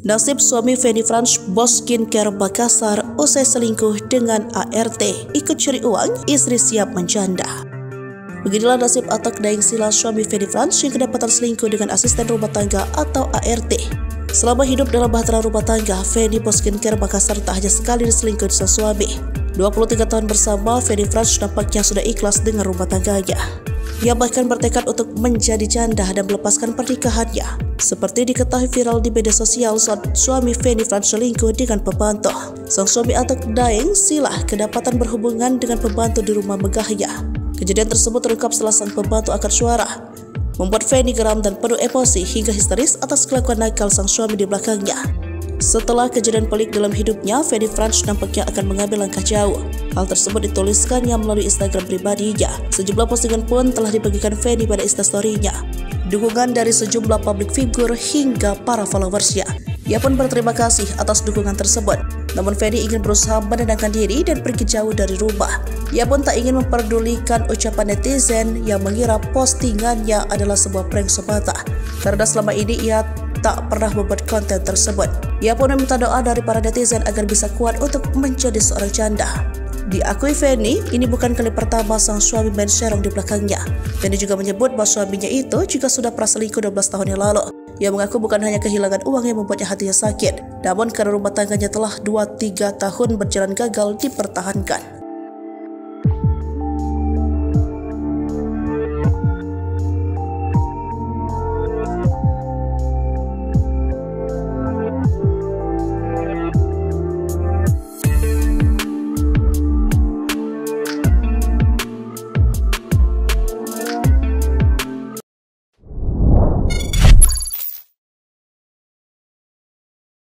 Nasib suami Feni Franz, bos skincare Makassar, usai selingkuh dengan ART. Ikut curi uang, istri siap menjanda. Beginilah nasib Atok Daeng Sila, suami Feni Franz yang kedapatan selingkuh dengan asisten rumah tangga atau ART. Selama hidup dalam bahtera rumah tangga, Feni, bos skincare Makassar, tak hanya sekali diselingkuh sang suami. 23 tahun bersama, Feni Franz nampaknya sudah ikhlas dengan rumah tangganya. Ia bahkan bertekad untuk menjadi janda dan melepaskan pernikahannya. Seperti diketahui viral di media sosial saat suami Feni Franz selingkuh dengan pembantu. Sang suami Atok Daeng Sila kedapatan berhubungan dengan pembantu di rumah megahnya. Kejadian tersebut terungkap setelah sang pembantu angkat suara, membuat Feni geram dan penuh emosi hingga histeris atas kelakuan nakal sang suami di belakangnya. Setelah kejadian pelik dalam hidupnya, Feni Franz nampaknya akan mengambil langkah jauh. Hal tersebut dituliskannya melalui Instagram pribadinya. Sejumlah postingan pun telah dibagikan Feni pada Instastory-nya. Dukungan dari sejumlah public figure hingga para followersnya. Ia pun berterima kasih atas dukungan tersebut. Namun Feni ingin berusaha menenangkan diri dan pergi jauh dari rumah. Ia pun tak ingin memperdulikan ucapan netizen yang mengira postingannya adalah sebuah prank semata. Karena selama ini ia tak pernah membuat konten tersebut. Ia pun meminta doa dari para netizen agar bisa kuat untuk menjadi seorang janda. Diakui Feni, ini bukan kali pertama sang suami main serong di belakangnya. Feni juga menyebut bahwa suaminya itu juga sudah pernah selingkuh 12 tahun yang lalu. Ia mengaku bukan hanya kehilangan uang yang membuatnya hatinya sakit, namun karena rumah tangganya telah 2-3 tahun berjalan gagal dipertahankan.